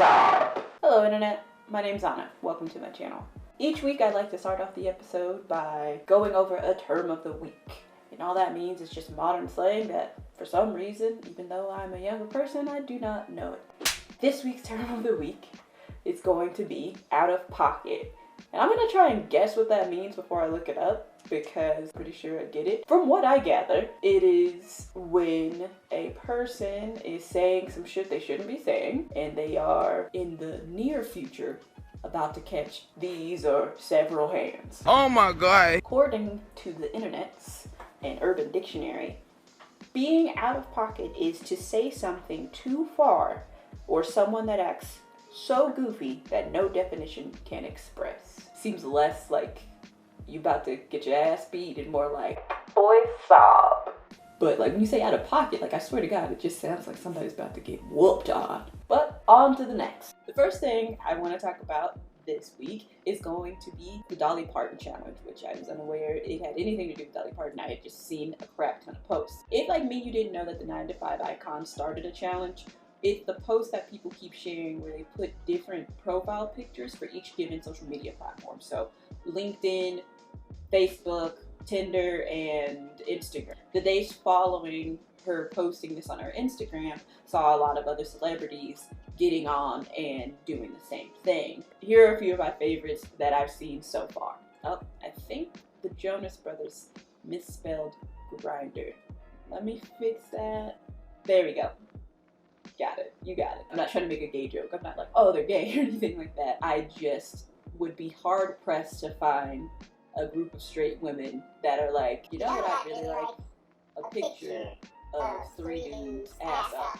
up? Hello internet, my name's Anna. Welcome to my channel. Each week I'd like to start off the episode by going over a term of the week. And all that means is just modern slang that for some reason, even though I'm a younger person, I do not know it. This week's term of the week is going to be out of pocket. And I'm gonna try and guess what that means before I look it up, because I'm pretty sure I get it. From what I gather, it is when a person is saying some shit they shouldn't be saying, and they are in the near future about to catch these or several hands. Oh my god. According to the internet's and Urban Dictionary, being out of pocket is to say something too far or someone that acts so goofy that no definition can express. Seems less like you about to get your ass beat and more like, boy, sob. But like when you say out of pocket, like I swear to God, it just sounds like somebody's about to get whooped on. But on to the next. The first thing I want to talk about this week is going to be the Dolly Parton challenge, which I was unaware it had anything to do with Dolly Parton. I had just seen a crap ton of posts. If, like me, you didn't know that the 9 to 5 icon started a challenge, it's the post that people keep sharing where they put different profile pictures for each given social media platform. So LinkedIn, Facebook, Tinder, and Instagram. The days following her posting this on her Instagram, saw a lot of other celebrities getting on and doing the same thing. Here are a few of my favorites that I've seen so far. Oh, I think the Jonas Brothers misspelled grinder. Let me fix that. There we go. Got it. You got it. I'm not trying to make a gay joke. I'm not like, oh, they're gay or anything like that. I just would be hard pressed to find a group of straight women that are like, you know what I really like? A picture of 3 dudes ass up.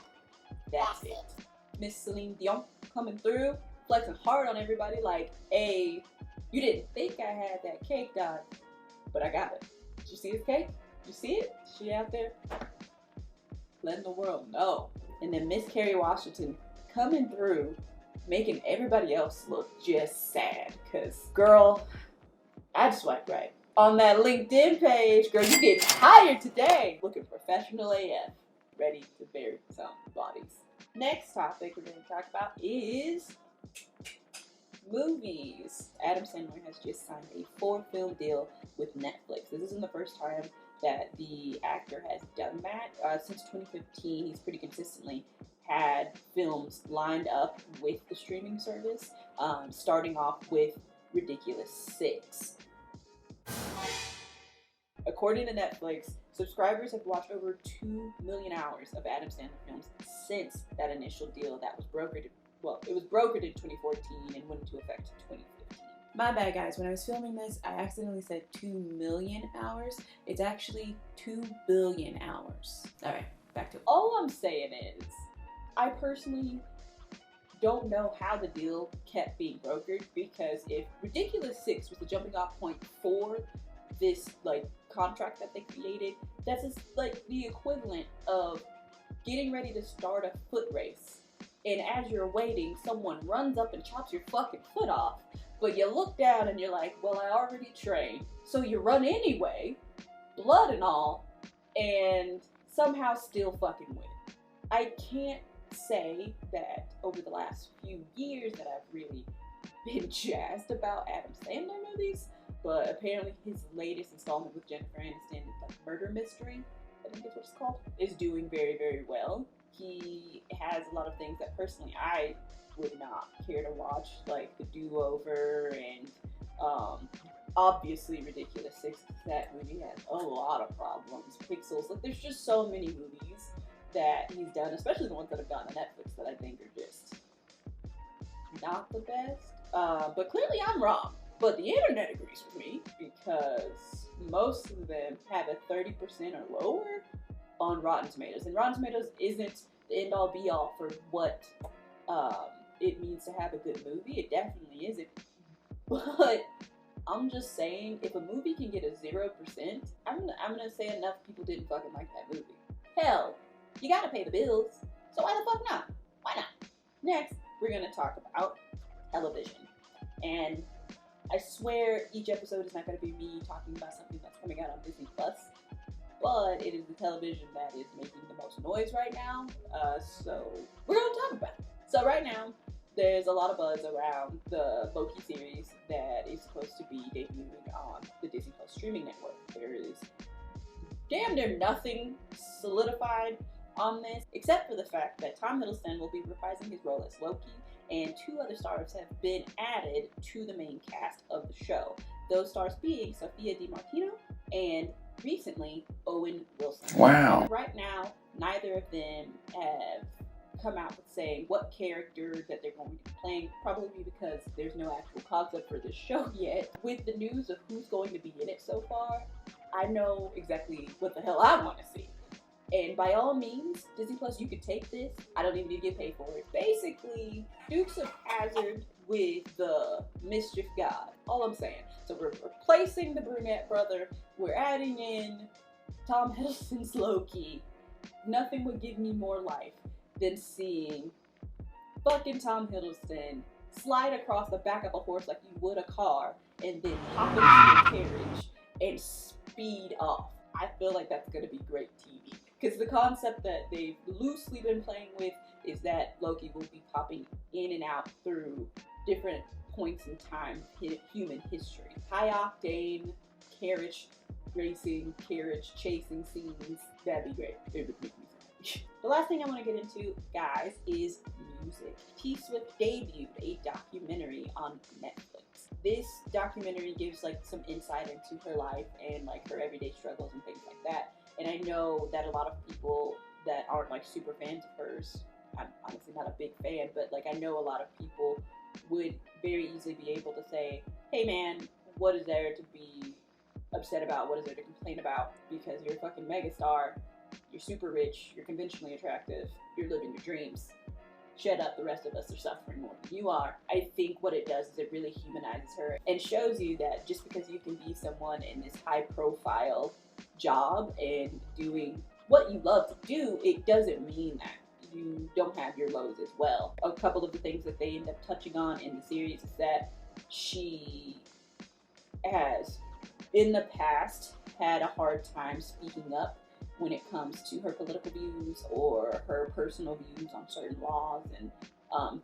That's it. Miss Celine Dion coming through, flexing hard on everybody like, hey, you didn't think I had that cake, dog, but I got it. Did you see this cake? Did you see it? She out there letting the world know. And then Miss Kerry Washington coming through, making everybody else look just sad. Cause girl, I just swiped right. On that LinkedIn page, girl, you getting hired today. Looking professional AF. Ready to bury some bodies. Next topic we're going to talk about is movies. Adam Sandler has just signed a 4-film deal with Netflix. This isn't the first time that the actor has done that. Since 2015, he's pretty consistently had films lined up with the streaming service, starting off with Ridiculous 6. According to Netflix, subscribers have watched over 2 million hours of Adam Sandler films since that initial deal that was brokered. Well, it was brokered in 2014 and went into effect in 2015. My bad, guys. When I was filming this, I accidentally said 2 million hours. It's actually 2 billion hours. All right, back to it. All I'm saying is, I personally don't know how the deal kept being brokered, because if Ridiculous 6 was the jumping off point for this like contract that they created, that's just like the equivalent of getting ready to start a foot race, and as you're waiting, someone runs up and chops your fucking foot off, but you look down and you're like, well, I already trained, so you run anyway, blood and all, and somehow still fucking win. I can't say that over the last few years that I've really been jazzed about Adam Sandler movies, but apparently his latest installment with Jennifer Aniston, like Murder Mystery, I think is what it's called, is doing very, very well. He has a lot of things that personally I would not care to watch, like The Do-Over and obviously Ridiculous 6. That movie has a lot of problems. Pixels, like there's just so many movies that he's done, especially the ones that have gone to Netflix, that I think are just not the best. But clearly I'm wrong. But the internet agrees with me, because most of them have a 30% or lower on Rotten Tomatoes. And Rotten Tomatoes isn't the end-all be-all for what it means to have a good movie. It definitely isn't. But I'm just saying, if a movie can get a 0%, I'm gonna say enough people didn't fucking like that movie. Hell, you gotta pay the bills, so why the fuck not? Why not? Next, we're gonna talk about television. And I swear each episode is not going to be me talking about something that's coming out on Disney+, but it is the television that is making the most noise right now, so we're going to talk about it. So right now, there's a lot of buzz around the Loki series that is supposed to be debuting on the Disney Plus streaming network. There is damn near nothing solidified on this, except for the fact that Tom Hiddleston will be reprising his role as Loki, and 2 other stars have been added to the main cast of the show. Those stars being Sophia DiMartino and recently Owen Wilson. Wow. Right now, neither of them have come out with saying what character that they're going to be playing, probably because there's no actual concept for this show yet. With the news of who's going to be in it so far, I know exactly what the hell I want to see. And by all means, Disney Plus, you could take this. I don't even need to get paid for it. Basically, Dukes of Hazzard with the Mischief God. All I'm saying. So we're replacing the brunette brother. We're adding in Tom Hiddleston's Loki. Nothing would give me more life than seeing fucking Tom Hiddleston slide across the back of a horse like you would a car and then hop into a carriage and speed off. I feel like that's going to be great TV. Because the concept that they've loosely been playing with is that Loki will be popping in and out through different points in time in human history. High octane carriage racing, carriage chasing scenes. That'd be great. It would make me sad. The last thing I want to get into, guys, is music. T Swift debuted a documentary on Netflix. This documentary gives like some insight into her life and like her everyday struggles and things like that. And I know that a lot of people that aren't like super fans of hers, I'm honestly not a big fan, but like I know a lot of people would very easily be able to say, hey man, what is there to be upset about? What is there to complain about? Because you're a fucking megastar, you're super rich, you're conventionally attractive, you're living your dreams. Shut up, the rest of us are suffering more than you are. I think what it does is it really humanizes her and shows you that just because you can be someone in this high profile job and doing what you love to do, it doesn't mean that you don't have your lows as well. A couple of the things that they end up touching on in the series is that she has in the past had a hard time speaking up when it comes to her political views or her personal views on certain laws and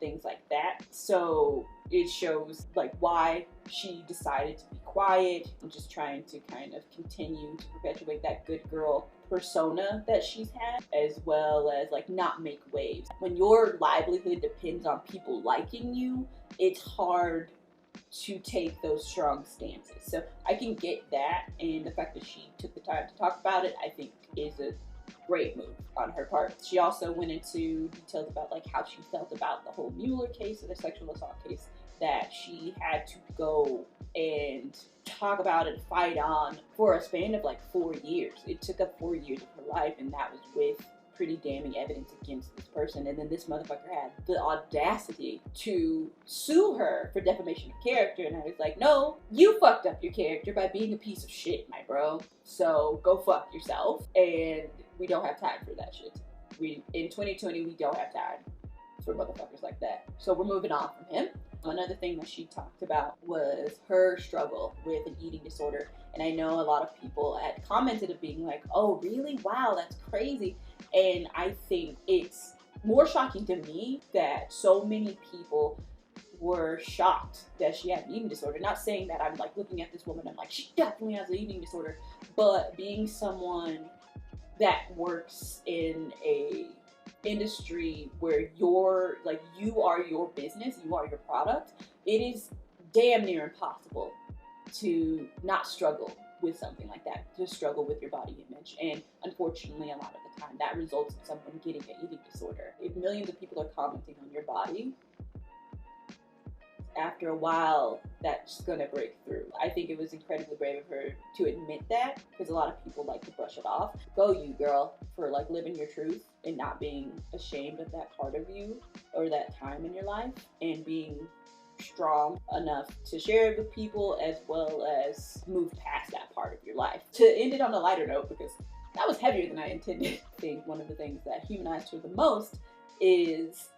things like that. So it shows like why she decided to be quiet and just trying to kind of continue to perpetuate that good girl persona that she's had, as well as like not make waves. When your livelihood depends on people liking you, it's hard to take those strong stances. So I can get that, and the fact that she took the time to talk about it, I think is a great move on her part. She also went into details about like how she felt about the whole Mueller case, or the sexual assault case, that she had to go and talk about and fight on for a span of like 4 years. It took up 4 years of her life, and that was with pretty damning evidence against this person. And then this motherfucker had the audacity to sue her for defamation of character, and I was like, no, you fucked up your character by being a piece of shit, my bro. So go fuck yourself, and we don't have time for that shit. In 2020, we don't have time for motherfuckers like that. So we're moving on from him. Another thing that she talked about was her struggle with an eating disorder. And I know a lot of people had commented of being like, oh, really? Wow, that's crazy. And I think it's more shocking to me that so many people were shocked that she had an eating disorder. Not saying that I'm like looking at this woman, I'm like, she definitely has an eating disorder. But being someone that works in a industry where you're like, you are your business, you are your product, it is damn near impossible to not struggle with something like that, to struggle with your body image. And unfortunately, a lot of the time that results in someone getting an eating disorder. If millions of people are commenting on your body, after a while, that's gonna break through. I think it was incredibly brave of her to admit that, because a lot of people like to brush it off. Go you, girl, for like living your truth and not being ashamed of that part of you or that time in your life, and being strong enough to share it with people, as well as move past that part of your life. To end it on a lighter note, because that was heavier than I intended, I think one of the things that humanized her the most is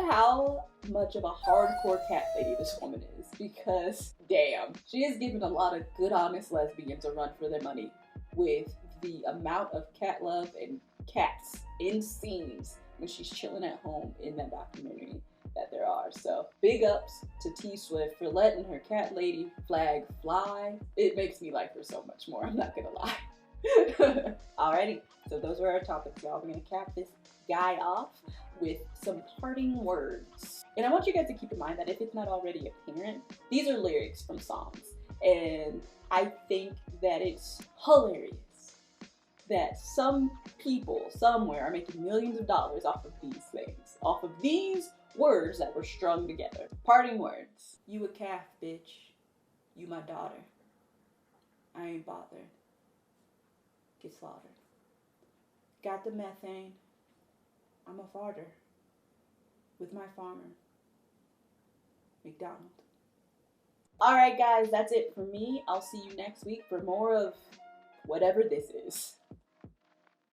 how much of a hardcore cat lady this woman is, because damn, she is giving a lot of good, honest lesbians a run for their money with the amount of cat love and cats in scenes when she's chilling at home in that documentary that there are. So Big ups to T Swift for letting her cat lady flag fly. It makes me like her so much more, I'm not gonna lie. Alrighty, so those were our topics, y'all. We're gonna cap this guy off with some parting words. And I want you guys to keep in mind that if it's not already apparent, these are lyrics from songs. And I think that it's hilarious that some people somewhere are making millions of dollars off of these things, off of these words that were strung together. Parting words. You a calf, bitch. You my daughter. I ain't bothered. Get slaughtered. Got the methane. I'm a farter. With my farmer. McDonald. Alright guys, that's it for me. I'll see you next week for more of whatever this is.